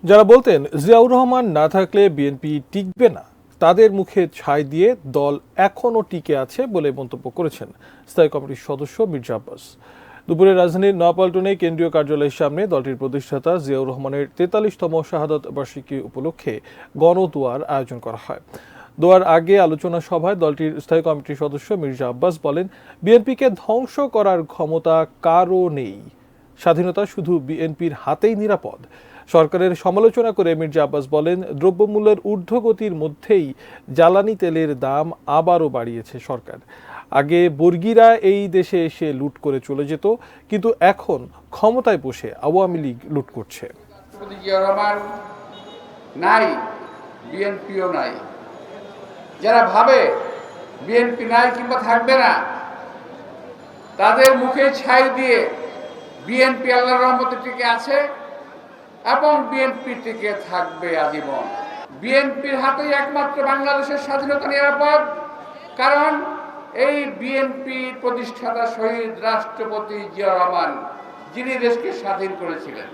যারা বলতেন জিয়াউর রহমান না থাকলে বিএনপি টিকবে না, তাদের মুখে ছাই দিয়ে দল এখনও টিকে আছে বলে মন্তব্য করেছেন স্থায়ী কমিটির সদস্য মির্জা আব্বাস। দুপুরে রাজধানীর নয়াপল্টনে কেন্দ্রীয় কার্যালয়ের সামনে দলটির প্রতিষ্ঠাতা জিয়াউর রহমানের 43তম শাহাদত বার্ষিকী উপলক্ষে গণদোয়ার আয়োজন করা হয়। দোয়ার আগে আলোচনা সভায় দলটির স্থায়ী কমিটির সদস্য মির্জা আব্বাস বলেন, বিএনপিকে ধ্বংস করার ক্ষমতা কারও নেই, স্বাধীনতা শুধু বিএনপির হাতেই নিরাপদ। সরকারের সমালোচনা করে মির্জা আব্বাস বলেন, দ্রব্যমূল্যের ঊর্ধ্বগতির মধ্যেই জ্বালানি তেলের দাম আবারও বাড়িয়েছে সরকার। আগে বর্গীরা এই দেশে এসে লুট করে চলে যেত, কিন্তু এখন ক্ষমতায় বসে আওয়ামী লীগ লুট করছে। নাই, বিএনপিও নাই। যারা ভাবে বিএনপি নাই কিংবা থাকবে না, তাদের মুখে ছাই দিয়ে বিএনপি আল্লাহর রহমতে টিকে আছে এবং বিএনপি টিকে থাকবে আজীবন। বিএনপির হাতেই একমাত্র বাংলাদেশের স্বাধীনতা নিরাপদ, কারণ এই বিএনপির প্রতিষ্ঠাতা শহীদ রাষ্ট্রপতি জিয়াউর রহমান, যিনি দেশকে স্বাধীন করেছিলেন।